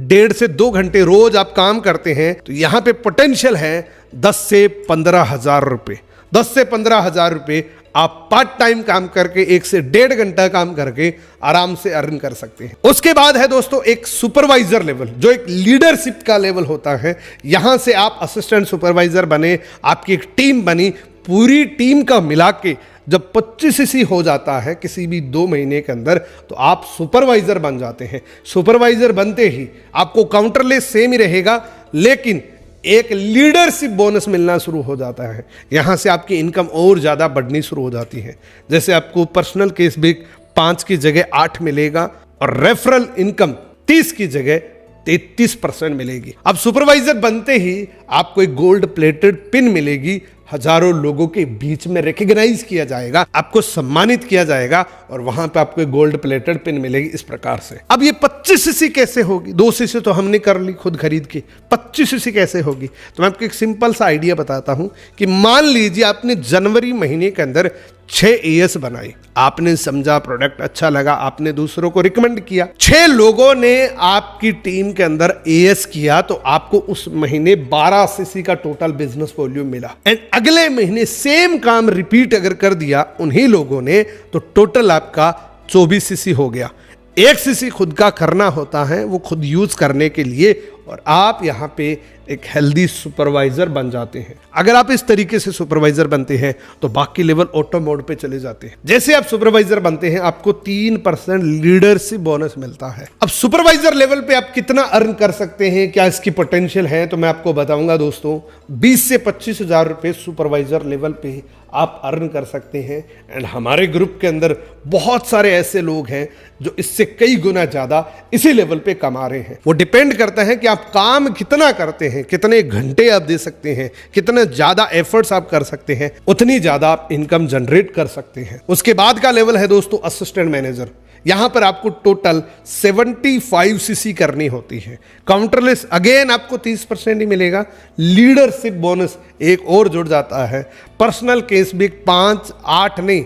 1.5 से 2 घंटे रोज आप काम करते हैं, तो यहां पे पोटेंशियल है 10 से 15 हजार रुपए। 10 से 15 हजार रुपए आप पार्ट टाइम काम करके 1 से 1.5 घंटा काम करके आराम से अर्न कर सकते हैं। उसके बाद है दोस्तों एक सुपरवाइजर लेवल, जो एक लीडरशिप का लेवल होता है। यहां से आप असिस्टेंट सुपरवाइजर बने, आपकी एक टीम बनी, पूरी टीम का मिला के जब 25 सीसी हो जाता है किसी भी 2 महीने के अंदर, तो आप सुपरवाइजर बन जाते हैं। सुपरवाइजर बनते ही आपको काउंटरलेस सेम ही रहेगा, लेकिन एक लीडरशिप बोनस मिलना शुरू हो जाता है। यहां से आपकी इनकम और ज्यादा बढ़नी शुरू हो जाती है। जैसे आपको पर्सनल केस भी 5 की जगह 8 मिलेगा और रेफरल इनकम 30 की जगह 33% मिलेगी। अब सुपरवाइजर बनते ही आपको एक गोल्ड प्लेटेड पिन मिलेगी, हजारों लोगों के बीच में रिकॉग्नाइज किया जाएगा, आपको सम्मानित किया जाएगा और वहां पे आपको गोल्ड प्लेटेड पिन मिलेगी इस प्रकार से। अब ये 25 सीसी कैसे होगी? 2 सीसी तो हमने कर ली खुद खरीद के, 25 सीसी कैसे होगी? तो मैं आपको एक सिंपल सा आइडिया बताता हूं कि मान लीजिए आपने जनवरी महीने के अंदर 6 एएस बनाई, आपने समझा प्रोडक्ट अच्छा लगा, आपने दूसरों को रिकमेंड किया, 6 लोगों ने आपकी टीम के अंदर एएस किया, तो आपको उस महीने 12 सीसी का टोटल बिजनेस वॉल्यूम मिला। एंड अगले महीने सेम काम रिपीट अगर कर दिया उन्हीं लोगों ने, तो टोटल आपका 24 सीसी हो गया। 1 सीसी खुद का करना होता है, वो खुद यूज करने के लिए, और आप यहाँ पे एक हेल्दी सुपरवाइजर बन जाते हैं। अगर आप इस तरीके से सुपरवाइजर बनते हैं तो बाकी लेवल ऑटो मोड पे चले जाते हैं। जैसे आप सुपरवाइजर बनते हैं आपको 3% लीडरशिप बोनस मिलता है। अब सुपरवाइजर लेवल पे आप कितना अर्न कर सकते हैं, क्या इसकी पोटेंशियल है, तो मैं आपको बताऊंगा दोस्तों। 20 से 25 हजार रुपए सुपरवाइजर लेवल पे आप अर्न कर सकते हैं। एंड हमारे ग्रुप के अंदर बहुत सारे ऐसे लोग हैं जो इससे कई गुना ज़्यादा इसी लेवल पे कमा रहे हैं। वो डिपेंड करता है कि आप काम कितना करते हैं, कितने घंटे आप दे सकते हैं, कितने ज़्यादा एफर्ट्स आप कर सकते हैं, उतनी ज़्यादा आप इनकम जनरेट कर सकते हैं। उसके बाद का लेवल है दोस्तों असिस्टेंट मैनेजर। यहां पर आपको टोटल 75 सीसी करनी होती है। काउंटरलेस अगेन आपको 30% ही मिलेगा। लीडरशिप बोनस एक और जुड़ जाता है। पर्सनल केस भी 5, 8 नहीं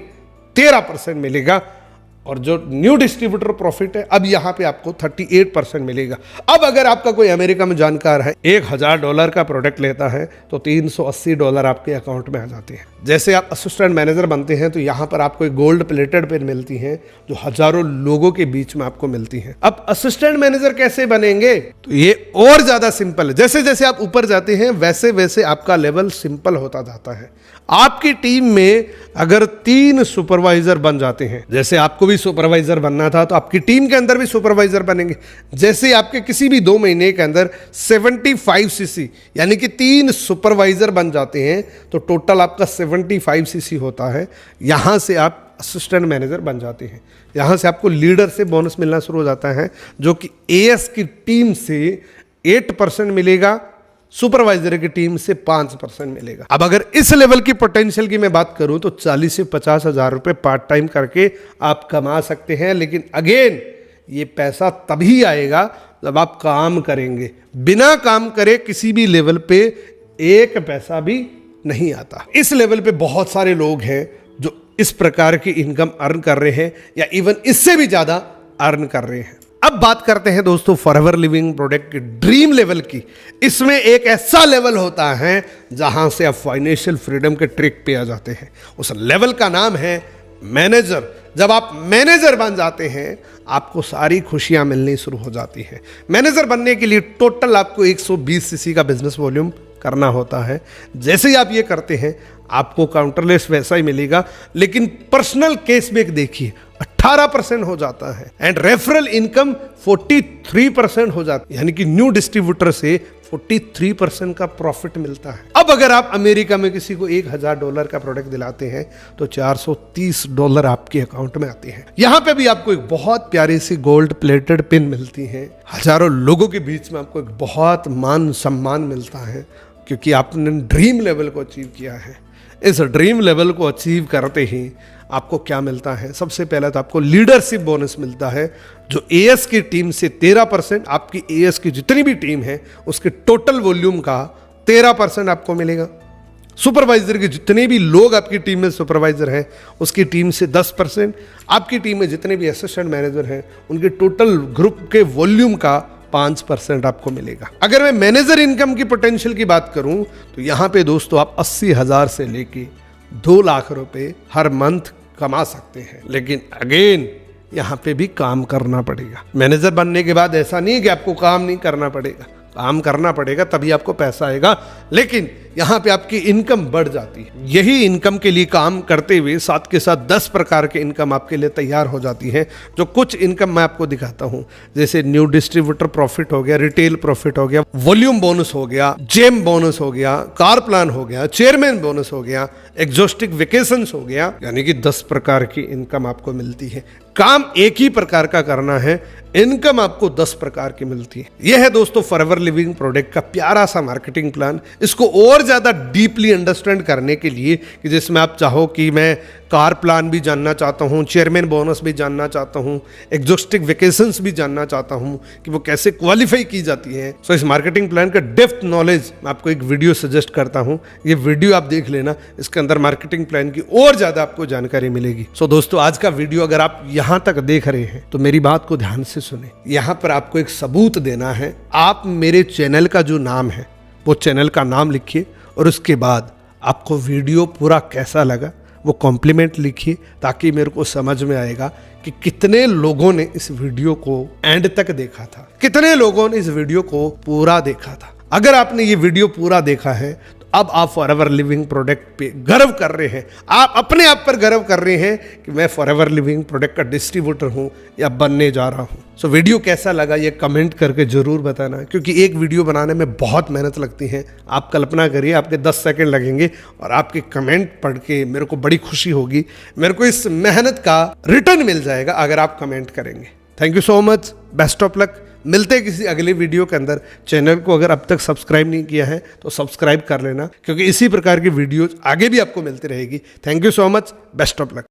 13% मिलेगा। और जो न्यू डिस्ट्रीब्यूटर प्रॉफिट है अब यहां पे आपको 38% मिलेगा। अब अगर आपका कोई अमेरिका में जानकार है $1000 का प्रोडक्ट लेता है तो $380 आपके अकाउंट में आ जाते हैं। जैसे आप असिस्टेंट मैनेजर बनते हैं तो यहां पर आपको एक गोल्ड प्लेटेड पेन मिलती है जो हजारों लोगों के बीच में आपको मिलती है। अब असिस्टेंट मैनेजर कैसे बनेंगे तो ये और ज्यादा सिंपल है। जैसे जैसे आप ऊपर जाते हैं वैसे वैसे आपका लेवल सिंपल होता जाता है। आपकी टीम में अगर 3 सुपरवाइजर बन जाते हैं, जैसे आपको भी सुपरवाइजर बनना था तो आपकी टीम के अंदर भी सुपरवाइजर बनेंगे। जैसे आपके किसी भी 2 महीने के अंदर 75 सीसी यानी कि 3 सुपरवाइजर बन जाते हैं तो टोटल आपका 75 सीसी होता है। यहां से आप असिस्टेंट मैनेजर बन जाते हैं। यहां से आपको लीडर से बोनस मिलना शुरू हो जाता है जो कि एएस की टीम से 8% मिलेगा, सुपरवाइजर की टीम से 5% मिलेगा। अब अगर इस लेवल की पोटेंशियल की मैं बात करूं तो 40 से 50 हजार रुपए पार्ट टाइम करके आप कमा सकते हैं। लेकिन अगेन ये पैसा तभी आएगा जब आप काम करेंगे। बिना काम करे किसी भी लेवल पे एक पैसा भी नहीं आता। इस लेवल पे बहुत सारे लोग हैं जो इस प्रकार की इनकम अर्न कर रहे हैं या इवन इससे भी ज्यादा अर्न कर रहे हैं। अब बात करते हैं दोस्तों फॉरएवर लिविंग प्रोडक्ट के ड्रीम लेवल की। इसमें एक ऐसा लेवल होता है जहां से आप फाइनेंशियल फ्रीडम के ट्रैक पे आ जाते हैं। उस लेवल का नाम है मैनेजर। जब आप मैनेजर बन जाते हैं आपको सारी खुशियां मिलनी शुरू हो जाती हैं। मैनेजर बनने के लिए टोटल आपको 120 सीसी का बिजनेस वॉल्यूम करना होता है। जैसे ही आप ये करते हैं आपको काउंटरलेस वैसा ही मिलेगा, लेकिन पर्सनल कैशबैक देखिए 18% हो जाता है एंड रेफरल इनकम 43% हो जाती है। यानी कि न्यू डिस्ट्रीब्यूटर से 43% का प्रॉफिट मिलता है। अब अगर आप अमेरिका में किसी को $1000 का प्रोडक्ट दिलाते हैं तो $430 आपके अकाउंट में आते हैं। यहां पे भी आपको एक बहुत प्यारी सी गोल्ड प्लेटेड पिन मिलती है। हजारों लोगों के बीच में आपको एक बहुत मान सम्मान मिलता है क्योंकि आपने ड्रीम लेवल को अचीव किया है। इस ड्रीम लेवल को अचीव करते ही आपको क्या मिलता है? सबसे पहले तो आपको लीडरशिप बोनस मिलता है जो एएस की टीम से 13%, आपकी एएस की जितनी भी टीम है उसके टोटल वॉल्यूम का 13% आपको मिलेगा। सुपरवाइजर के जितने भी लोग आपकी टीम में सुपरवाइजर हैं उसकी टीम से 10%, आपकी टीम में जितने भी असिस्टेंट मैनेजर हैं उनके टोटल ग्रुप के वॉल्यूम का 5% आपको मिलेगा। अगर मैं मैनेजर इनकम की पोटेंशियल की बात करूं तो यहां पे दोस्तों आप 80,000 से लेके 2 लाख रुपए हर मंथ कमा सकते हैं। लेकिन अगेन यहां पे भी काम करना पड़ेगा। मैनेजर बनने के बाद ऐसा नहीं है कि आपको काम नहीं करना पड़ेगा, काम करना पड़ेगा तभी आपको पैसा आएगा। लेकिन यहां पे आपकी इनकम बढ़ जाती है। यही इनकम के लिए काम करते हुए साथ के साथ 10 प्रकार के इनकम आपके लिए तैयार हो जाती है। जो कुछ इनकम मैं आपको दिखाता हूं, जैसे न्यू डिस्ट्रीब्यूटर प्रॉफिट हो गया, रिटेल प्रॉफिट हो गया, वॉल्यूम बोनस हो गया, जेम बोनस हो गया, कार प्लान हो गया, चेयरमैन बोनस हो गया, एग्जॉस्टिक वेकेशंस हो गया। यानी कि 10 प्रकार की इनकम आपको मिलती है। काम एक ही प्रकार का करना है, इनकम आपको 10 प्रकार की मिलती है। यह है दोस्तों फॉरएवर लिविंग प्रोडक्ट का प्यारा सा मार्केटिंग प्लान। इसको और ज्यादा डीपली अंडरस्टैंड करने के लिए कि जिसमें आप चाहो कि मैं कार प्लान भी जानना चाहता हूं, चेयरमैन बोनस भी जानना चाहता हूं, एग्जॉस्टिक वेकेशंस भी जानना चाहता हूं कि वो कैसे क्वालिफाई की जाती है। सो इस मार्केटिंग प्लान का डेप्थ नॉलेज मैं आपको एक वीडियो सजेस्ट करता हूं। ये वीडियो आप देख लेना, इसके अंदर मार्केटिंग प्लान की और ज्यादा आपको जानकारी मिलेगी। सो दोस्तों आज का वीडियो अगर आप यहां तक देख रहे हैं तो मेरी बात को ध्यान से सुने। यहां पर आपको एक सबूत देना है। आप मेरे चैनल का जो नाम है वो चैनल का नाम लिखिए और उसके बाद आपको वीडियो पूरा कैसा लगा वो कॉम्प्लीमेंट लिखिए ताकि मेरे को समझ में आएगा कि कितने लोगों ने इस वीडियो को एंड तक देखा था, कितने लोगों ने इस वीडियो को पूरा देखा था। अगर आपने ये वीडियो पूरा देखा है तो अब आप फॉरएवर लिविंग प्रोडक्ट पे गर्व कर रहे हैं, आप अपने आप पर गर्व कर रहे हैं कि मैं फॉरएवर लिविंग प्रोडक्ट का डिस्ट्रीब्यूटर हूं या बनने जा रहा हूं। सो वीडियो कैसा लगा ये कमेंट करके ज़रूर बताना, क्योंकि एक वीडियो बनाने में बहुत मेहनत लगती है। आप कल्पना करिए आपके 10 सेकंड लगेंगे और आपके कमेंट पढ़ के मेरे को बड़ी खुशी होगी, मेरे को इस मेहनत का रिटर्न मिल जाएगा अगर आप कमेंट करेंगे। Thank you so much, best of luck. मिलते हैं किसी अगले वीडियो के अंदर। चैनल को अगर अब तक सब्सक्राइब नहीं किया है तो सब्सक्राइब कर लेना, क्योंकि इसी प्रकार की वीडियोज आगे भी आपको मिलती रहेगी। Thank you so much, best of luck.